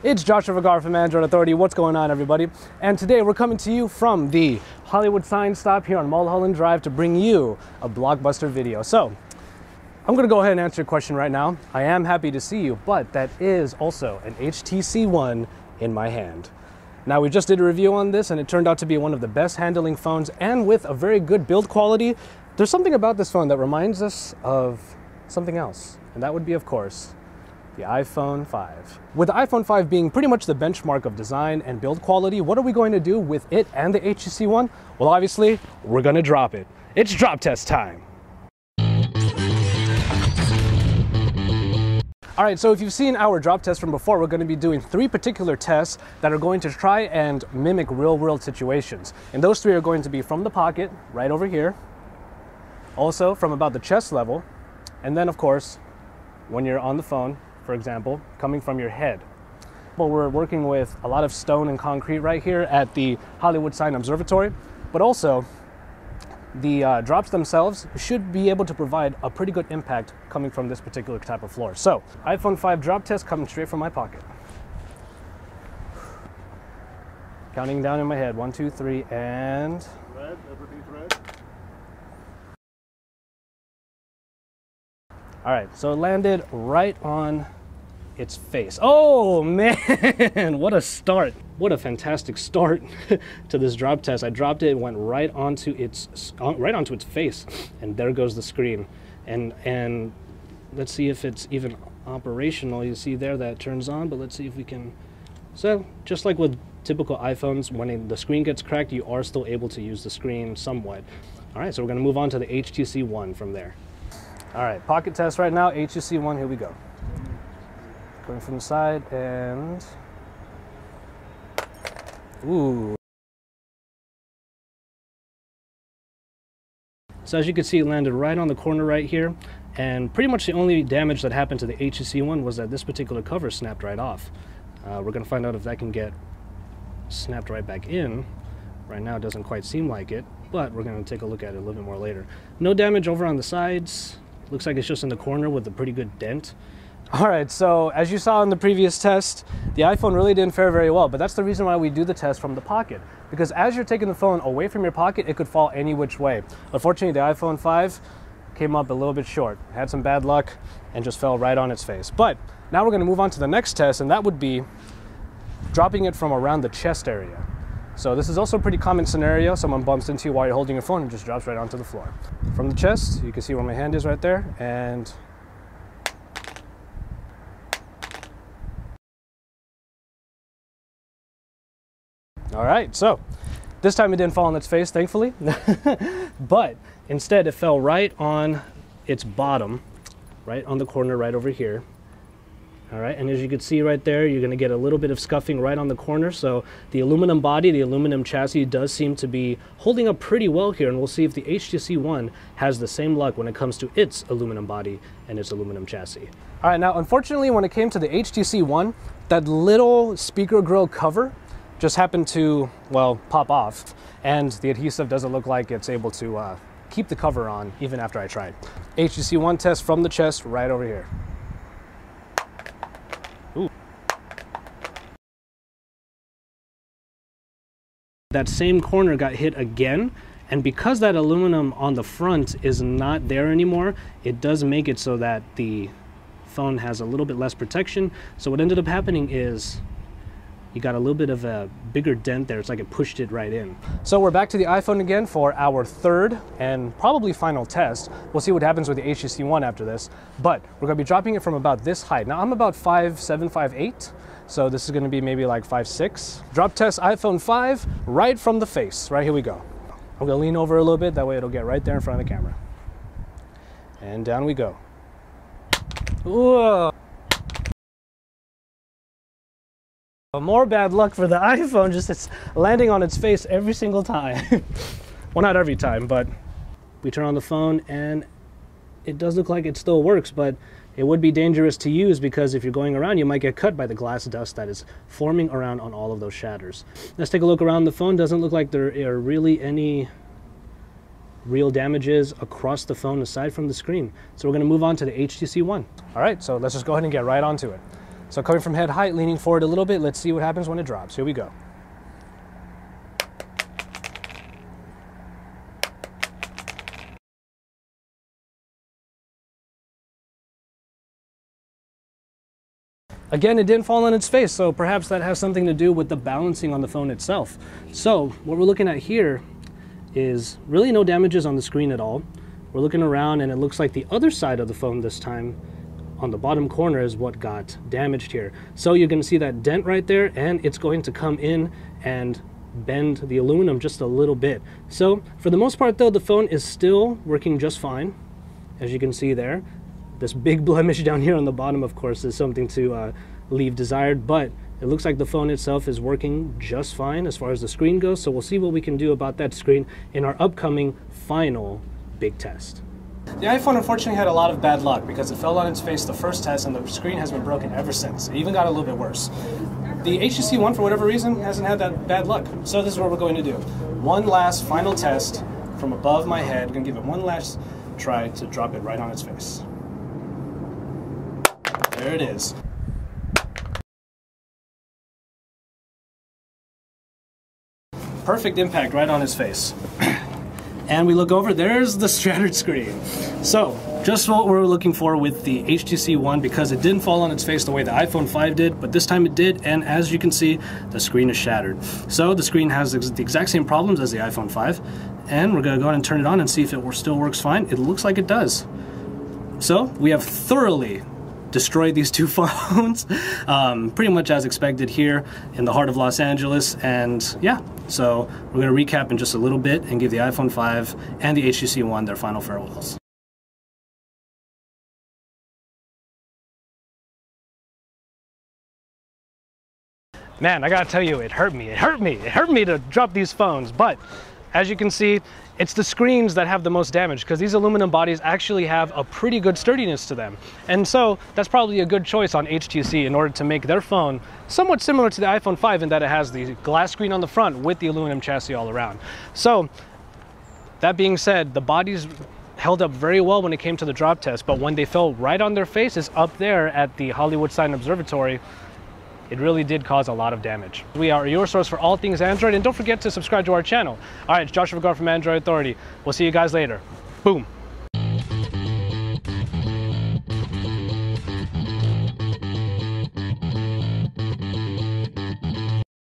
It's Joshua Vergara from Android Authority. What's going on, everybody? And today we're coming to you from the Hollywood sign stop here on Mulholland Drive to bring you a blockbuster video. So I'm going to go ahead and answer your question right now. I am happy to see you, but that is also an HTC One in my hand. Now, we just did a review on this and it turned out to be one of the best handling phones and with a very good build quality. There's something about this phone that reminds us of something else, and that would be, of course, the iPhone 5. With the iPhone 5 being pretty much the benchmark of design and build quality, what are we going to do with it and the HTC One? Well, obviously, we're going to drop it. It's drop test time. All right, so if you've seen our drop test from before, we're going to be doing 3 particular tests that are going to try and mimic real-world situations. And those 3 are going to be from the pocket, right over here, also from about the chest level, and then, of course, when you're on the phone, for example, coming from your head. Well, we're working with a lot of stone and concrete right here at the Hollywood Sign Observatory, but also the drops themselves should be able to provide a pretty good impact coming from this particular type of floor. So, iPhone 5 drop test coming straight from my pocket. Counting down in my head, 1, 2, 3, and... Red, everything's red. All right, so it landed right on its face. Oh man, what a start. What a fantastic start to this drop test. I dropped it, went right onto its face, and there goes the screen. And let's see if it's even operational. You see there that it turns on, but let's see if we can. So just like with typical iPhones, when the screen gets cracked, you are still able to use the screen somewhat. All right, so we're gonna move on to the HTC One from there. All right, pocket test right now, HTC One, here we go. Going from the side and, ooh. So as you can see, it landed right on the corner right here, and pretty much the only damage that happened to the HTC One was that this particular cover snapped right off. We're gonna find out if that can get snapped right back in. Right now it doesn't quite seem like it, but we're gonna take a look at it a little bit more later. No damage over on the sides. Looks like it's just in the corner with a pretty good dent. All right, so as you saw in the previous test, the iPhone really didn't fare very well, but that's the reason why we do the test from the pocket. Because as you're taking the phone away from your pocket, it could fall any which way. Unfortunately, the iPhone 5 came up a little bit short, had some bad luck, and just fell right on its face. But now we're gonna move on to the next test, and that would be dropping it from around the chest area. So this is also a pretty common scenario. Someone bumps into you while you're holding your phone and just drops right onto the floor. From the chest, you can see where my hand is right there, and all right, so this time it didn't fall on its face, thankfully, but instead it fell right on its bottom, right on the corner right over here. All right, and as you can see right there, you're gonna get a little bit of scuffing right on the corner. So the aluminum body, the aluminum chassis does seem to be holding up pretty well here, and we'll see if the HTC One has the same luck when it comes to its aluminum body and its aluminum chassis. All right, now unfortunately when it came to the HTC One, that little speaker grill cover just happened to, well, pop off, and the adhesive doesn't look like it's able to keep the cover on even after I tried. HTC One test from the chest right over here. Ooh. That same corner got hit again, and because that aluminum on the front is not there anymore, it does make it so that the phone has a little bit less protection. So what ended up happening is you got a little bit of a bigger dent there. It's like it pushed it right in. So we're back to the iPhone again for our third and probably final test. We'll see what happens with the HTC One after this, but we're gonna be dropping it from about this height. Now I'm about 5'7", 5'8", so this is gonna be maybe like 5'6". Drop test iPhone 5 right from the face. Right, here we go. I'm gonna lean over a little bit, that way it'll get right there in front of the camera. And down we go. Whoa. More bad luck for the iPhone, just it's landing on its face every single time. Well, not every time, but we turn on the phone and it does look like it still works, but it would be dangerous to use because if you're going around, you might get cut by the glass dust that is forming around on all of those shatters. Let's take a look around the phone. Doesn't look like there are really any real damages across the phone aside from the screen. So we're going to move on to the HTC One. All right, so let's just go ahead and get right onto it. So coming from head height, leaning forward a little bit, let's see what happens when it drops. Here we go. Again, it didn't fall on its face, so perhaps that has something to do with the balancing on the phone itself. So what we're looking at here is really no damages on the screen at all. We're looking around and it looks like the other side of the phone this time on the bottom corner is what got damaged here. So you're going to see that dent right there, and it's going to come in and bend the aluminum just a little bit. So for the most part though, the phone is still working just fine, as you can see there. This big blemish down here on the bottom, of course, is something to leave desired, but it looks like the phone itself is working just fine as far as the screen goes. So we'll see what we can do about that screen in our upcoming final big test. The iPhone unfortunately had a lot of bad luck because it fell on its face the first test and the screen has been broken ever since. It even got a little bit worse. The HTC One, for whatever reason, hasn't had that bad luck. So this is what we're going to do. One last final test from above my head. I'm going to give it one last try to drop it right on its face. There it is. Perfect impact right on his face. And we look over, there's the shattered screen. So, just what we're looking for with the HTC One, because it didn't fall on its face the way the iPhone 5 did, but this time it did, and as you can see, the screen is shattered. So the screen has the exact same problems as the iPhone 5, and we're gonna go ahead and turn it on and see if it still works fine. It looks like it does. So, we have thoroughly destroyed these two phones, pretty much as expected here in the heart of Los Angeles. And yeah, so we're going to recap in just a little bit and give the iPhone 5 and the HTC One their final farewells. Man, I gotta tell you, it hurt me. It hurt me to drop these phones, but as you can see, it's the screens that have the most damage because these aluminum bodies actually have a pretty good sturdiness to them. And so that's probably a good choice on HTC in order to make their phone somewhat similar to the iPhone 5 in that it has the glass screen on the front with the aluminum chassis all around. So that being said, the bodies held up very well when it came to the drop test, but when they fell right on their faces up there at the Hollywood Sign Observatory, it really did cause a lot of damage. We are your source for all things Android, and don't forget to subscribe to our channel. All right, it's Joshua Vergara from Android Authority. We'll see you guys later. Boom.